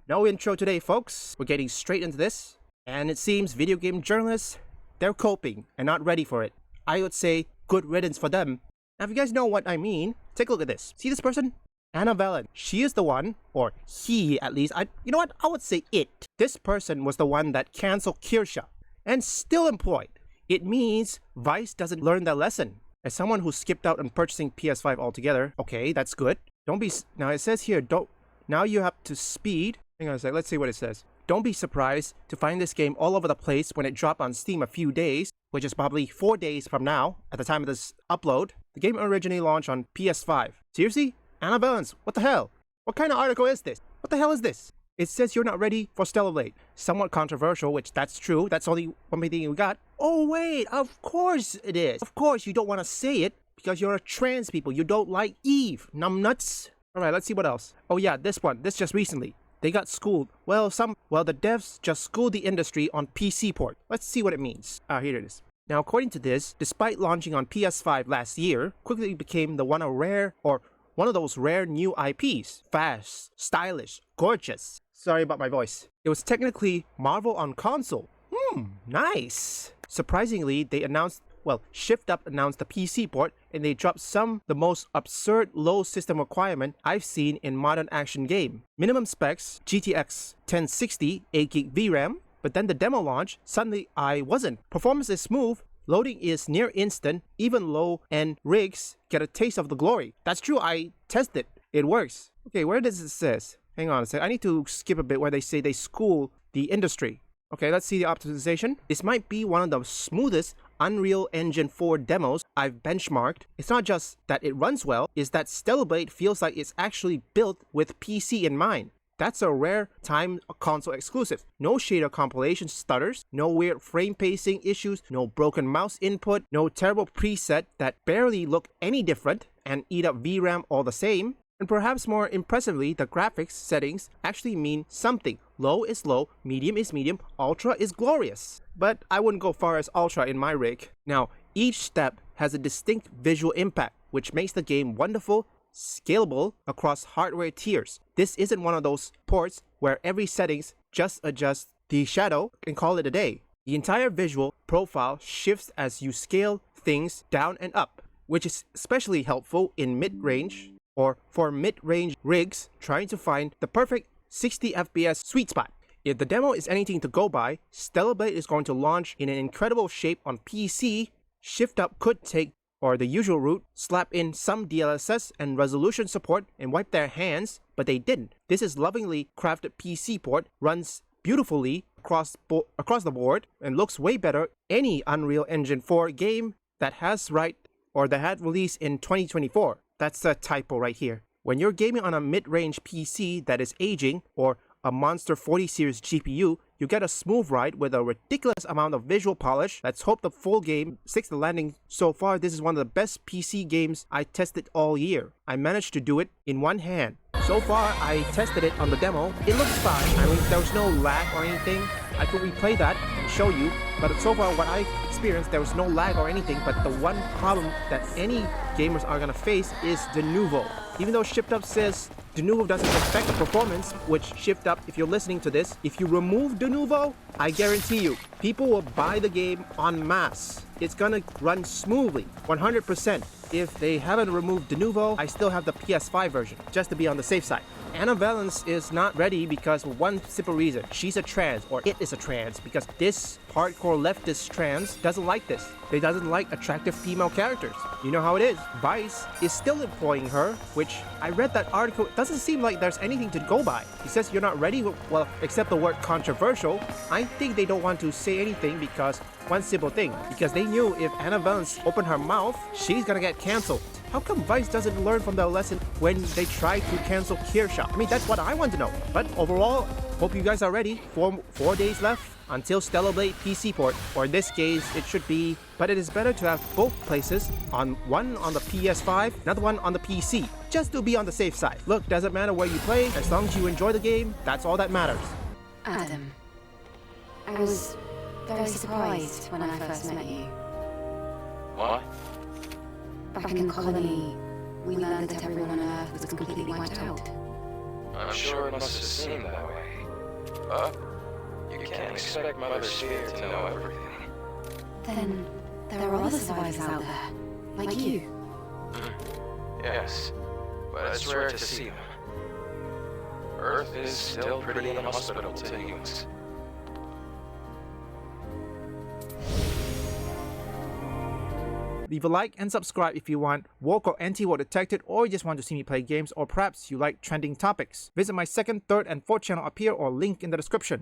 No intro today, folks. We're getting straight into this. And it seems video game journalists, they're coping and not ready for it. I would say good riddance for them. Now, if you guys know what I mean, take a look at this. See this person? Ana Valens. She is the one, or he at least. You know what? I would say it. This person was the one that canceled Kirsha and still employed. It means Vice doesn't learn their lesson. As someone who skipped out on purchasing PS5 altogether, okay, that's good. Don't be. Now it says here, now you have to speed. Hang on a sec. Let's see what it says. Don't be surprised to find this game all over the place when it dropped on Steam a few days, which is probably 4 days from now at the time of this upload. The game originally launched on PS5. Seriously? Ana Valens, what the hell? What kind of article is this? What the hell is this? It says you're not ready for Stellar Blade. Somewhat controversial, which that's true. That's only one thing we got. Oh wait, of course it is. Of course you don't want to say it because you're a trans people. You don't like Eve. Numbnuts. Alright, let's see what else. Oh yeah, this one. This just recently. They got schooled. Well, the devs just schooled the industry on PC port. Let's see what it means. Here it is. Now, according to this, despite launching on PS5 last year, quickly became one of those rare new IPs. Fast, stylish, gorgeous. Sorry about my voice. It was technically Marvel on console. Nice. Surprisingly, Shift Up announced the PC port and they dropped the most absurd low system requirement I've seen in modern action game. Minimum specs, GTX 1060, 8GB VRAM, but then the demo launch, suddenly I wasn't. Performance is smooth, loading is near instant, even low-end rigs get a taste of the glory. That's true, I tested. It works. Okay, where does it says? Hang on a sec, I need to skip a bit where they say they school the industry. Okay, let's see the optimization. This might be one of the smoothest Unreal Engine 4 demos I've benchmarked. It's not just that it runs well, it's that Stellar Blade feels like it's actually built with PC in mind. That's a rare time console exclusive. No shader compilation stutters, no weird frame pacing issues, no broken mouse input, no terrible preset that barely look any different and eat up VRAM all the same. And perhaps more impressively, the graphics settings actually mean something. Low is low, medium is medium, ultra is glorious. But I wouldn't go far as ultra in my rig. Now, each step has a distinct visual impact, which makes the game wonderful, scalable across hardware tiers. This isn't one of those ports where every settings just adjust the shadow and call it a day. The entire visual profile shifts as you scale things down and up, which is especially helpful in mid-range or for mid-range rigs trying to find the perfect 60 FPS sweet spot. If the demo is anything to go by, Stellar Blade is going to launch in an incredible shape on PC. Shift Up could take the usual route, slap in some DLSS and resolution support and wipe their hands, but they didn't. This is lovingly crafted PC port, runs beautifully across the board, and looks way better any Unreal Engine 4 game that had released in 2024. That's a typo right here. When you're gaming on a mid-range PC that is aging, or a Monster 40 series GPU, you get a smooth ride with a ridiculous amount of visual polish. Let's hope the full game sticks the landing. So far, this is one of the best PC games I tested all year. I managed to do it in one hand. So far, I tested it on the demo. It looks fine. I mean, there was no lag or anything. I could replay that and show you, but so far what I experienced, there was no lag or anything, but the one problem that any gamers are gonna face is Denuvo. Even though Shift Up says Denuvo doesn't affect the performance, which Shift Up, if you're listening to this, if you remove Denuvo, I guarantee you, people will buy the game en masse. It's gonna run smoothly, 100%. If they haven't removed Denuvo, I still have the PS5 version, just to be on the safe side. Ana Valens is not ready because of one simple reason. She's a trans, or it is a trans, because this hardcore leftist trans doesn't like this. They doesn't like attractive female characters. You know how it is. Vice is still employing her, which I read that article. It doesn't seem like there's anything to go by. He says you're not ready, well, except the word controversial. I think they don't want to say anything because one simple thing, because they knew if Ana Valens opened her mouth, she's gonna get cancelled. How come Vice doesn't learn from their lesson when they try to cancel Kirsha? I mean, that's what I want to know. But overall, hope you guys are ready. 4 days left until Stellar Blade PC port, or in this case, it should be. But it is better to have both places, one on the PS5, another one on the PC, just to be on the safe side. Look, doesn't matter where you play, as long as you enjoy the game, that's all that matters. Adam, I was very surprised when I first met you. What? Back in the colony, we learned that everyone on Earth was completely wiped out. I'm sure it must have seemed that way. But you can't expect Mother Sphere to know everything. Then there are other survivors out there, like you. Yes, but it's rare to see them. Earth is still pretty inhospitable to humans. Leave a like and subscribe if you want woke or anti-woke detected, or you just want to see me play games, or perhaps you like trending topics. Visit my second, third, and fourth channel up here or link in the description.